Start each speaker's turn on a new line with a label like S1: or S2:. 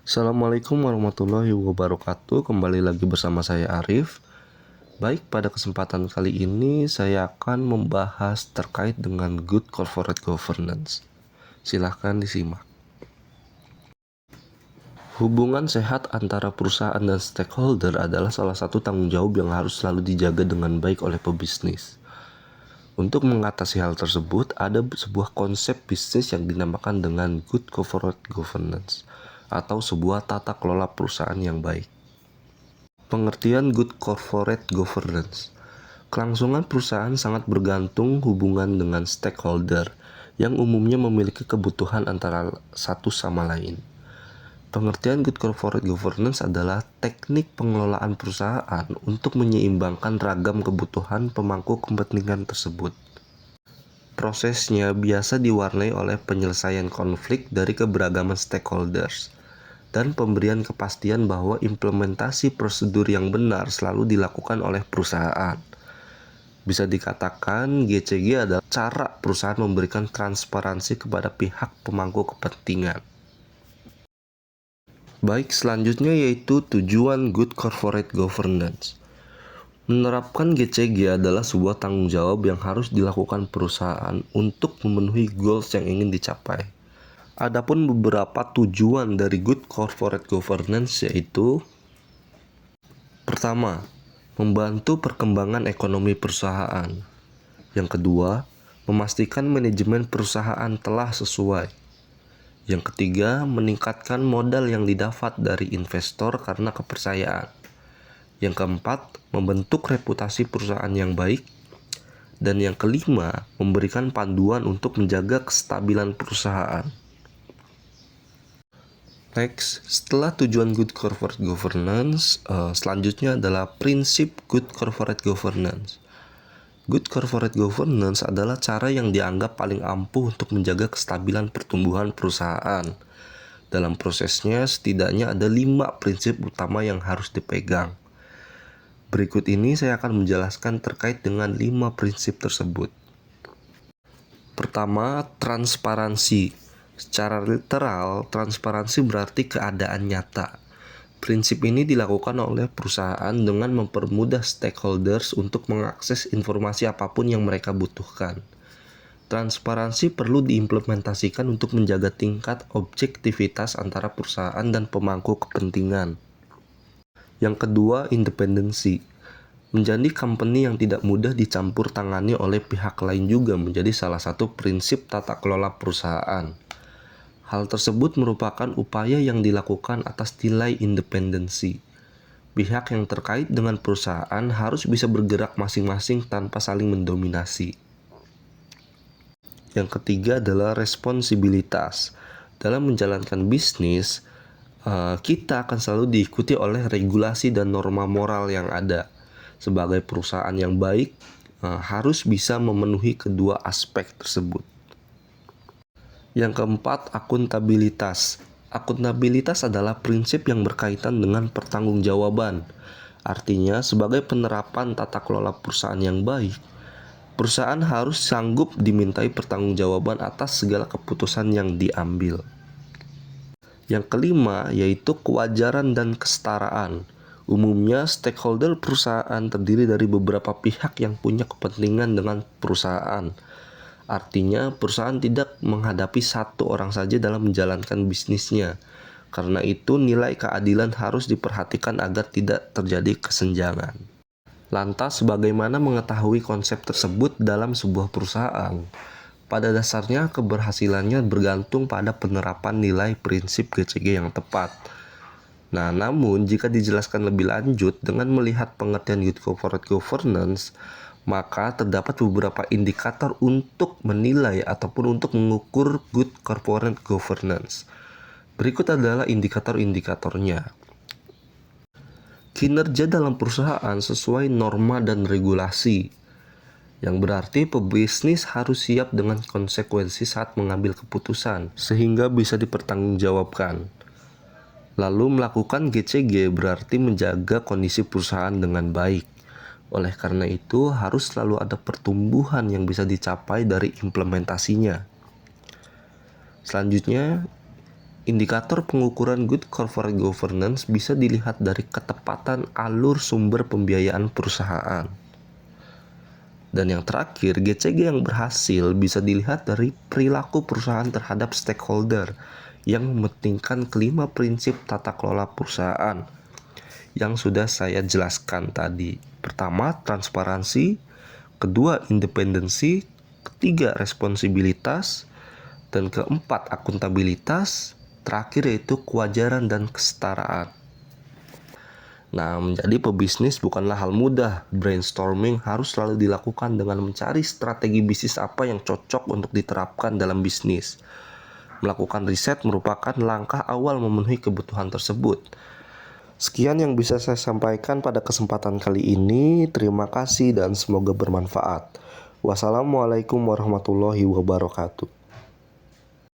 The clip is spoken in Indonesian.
S1: Assalamualaikum warahmatullahi wabarakatuh. Kembali lagi bersama saya Arif. Baik, pada kesempatan kali ini saya akan membahas terkait dengan good corporate governance. Silahkan disimak. Hubungan sehat antara perusahaan dan stakeholder adalah salah satu tanggung jawab yang harus selalu dijaga dengan baik oleh pebisnis. Untuk mengatasi hal tersebut, ada sebuah konsep bisnis yang dinamakan dengan good corporate governance atau sebuah tata kelola perusahaan yang baik. Pengertian good corporate governance. Kelangsungan perusahaan sangat bergantung hubungan dengan stakeholder yang umumnya memiliki kebutuhan antara satu sama lain. Pengertian good corporate governance adalah teknik pengelolaan perusahaan untuk menyeimbangkan ragam kebutuhan pemangku kepentingan tersebut. Prosesnya biasa diwarnai oleh penyelesaian konflik dari keberagaman stakeholders dan pemberian kepastian bahwa implementasi prosedur yang benar selalu dilakukan oleh perusahaan. Bisa dikatakan GCG adalah cara perusahaan memberikan transparansi kepada pihak pemangku kepentingan. Baik, selanjutnya yaitu tujuan good corporate governance. Menerapkan GCG adalah sebuah tanggung jawab yang harus dilakukan perusahaan untuk memenuhi goals yang ingin dicapai. Adapun beberapa tujuan dari good corporate governance yaitu: pertama, membantu perkembangan ekonomi perusahaan. Yang kedua, memastikan manajemen perusahaan telah sesuai. Yang ketiga, meningkatkan modal yang didapat dari investor karena kepercayaan. Yang keempat, membentuk reputasi perusahaan yang baik. Dan yang kelima, memberikan panduan untuk menjaga kestabilan perusahaan. Next, setelah tujuan good corporate governance, selanjutnya adalah prinsip good corporate governance. Good corporate governance adalah cara yang dianggap paling ampuh untuk menjaga kestabilan pertumbuhan perusahaan. Dalam prosesnya, setidaknya ada 5 prinsip utama yang harus dipegang. Berikut ini saya akan menjelaskan terkait dengan 5 prinsip tersebut. Pertama, transparansi. Secara literal, transparansi berarti keadaan nyata. Prinsip ini dilakukan oleh perusahaan dengan mempermudah stakeholders untuk mengakses informasi apapun yang mereka butuhkan. Transparansi perlu diimplementasikan untuk menjaga tingkat objektivitas antara perusahaan dan pemangku kepentingan. Yang kedua, independensi. Menjadi company yang tidak mudah dicampur tangani oleh pihak lain juga menjadi salah satu prinsip tata kelola perusahaan. Hal tersebut merupakan upaya yang dilakukan atas nilai independensi. Pihak yang terkait dengan perusahaan harus bisa bergerak masing-masing tanpa saling mendominasi. Yang ketiga adalah responsibilitas. Dalam menjalankan bisnis, kita akan selalu diikuti oleh regulasi dan norma moral yang ada. Sebagai perusahaan yang baik, harus bisa memenuhi kedua aspek tersebut. Yang keempat, akuntabilitas. Akuntabilitas adalah prinsip yang berkaitan dengan pertanggungjawaban. Artinya, sebagai penerapan tata kelola perusahaan yang baik, perusahaan harus sanggup dimintai pertanggungjawaban atas segala keputusan yang diambil. Yang kelima, yaitu kewajaran dan kesetaraan. Umumnya, stakeholder perusahaan terdiri dari beberapa pihak yang punya kepentingan dengan perusahaan. Artinya, perusahaan tidak menghadapi satu orang saja dalam menjalankan bisnisnya. Karena itu, nilai keadilan harus diperhatikan agar tidak terjadi kesenjangan. Lantas, bagaimana mengetahui konsep tersebut dalam sebuah perusahaan? Pada dasarnya, keberhasilannya bergantung pada penerapan nilai prinsip GCG yang tepat. Namun, jika dijelaskan lebih lanjut dengan melihat pengertian good corporate governance, maka terdapat beberapa indikator untuk menilai ataupun untuk mengukur good corporate governance. Berikut adalah indikator-indikatornya. Kinerja dalam perusahaan sesuai norma dan regulasi, yang berarti pebisnis harus siap dengan konsekuensi saat mengambil keputusan, sehingga bisa dipertanggungjawabkan. Lalu melakukan GCG berarti menjaga kondisi perusahaan dengan baik. Oleh karena itu, harus selalu ada pertumbuhan yang bisa dicapai dari implementasinya. Selanjutnya, Indikator pengukuran good corporate governance bisa dilihat dari ketepatan alur sumber pembiayaan perusahaan. Dan yang terakhir, GCG yang berhasil bisa dilihat dari perilaku perusahaan terhadap stakeholder yang mementingkan kelima prinsip tata kelola perusahaan yang sudah saya jelaskan tadi. Pertama, transparansi. Kedua, independensi. Ketiga, responsibilitas. Dan keempat, akuntabilitas. Terakhir yaitu kewajaran dan kesetaraan. Nah, menjadi pebisnis bukanlah hal mudah. Brainstorming harus selalu dilakukan dengan mencari strategi bisnis apa yang cocok untuk diterapkan dalam bisnis. Melakukan riset merupakan langkah awal memenuhi kebutuhan tersebut. Sekian yang bisa saya sampaikan pada kesempatan kali ini. Terima kasih dan semoga bermanfaat. Wassalamualaikum warahmatullahi wabarakatuh.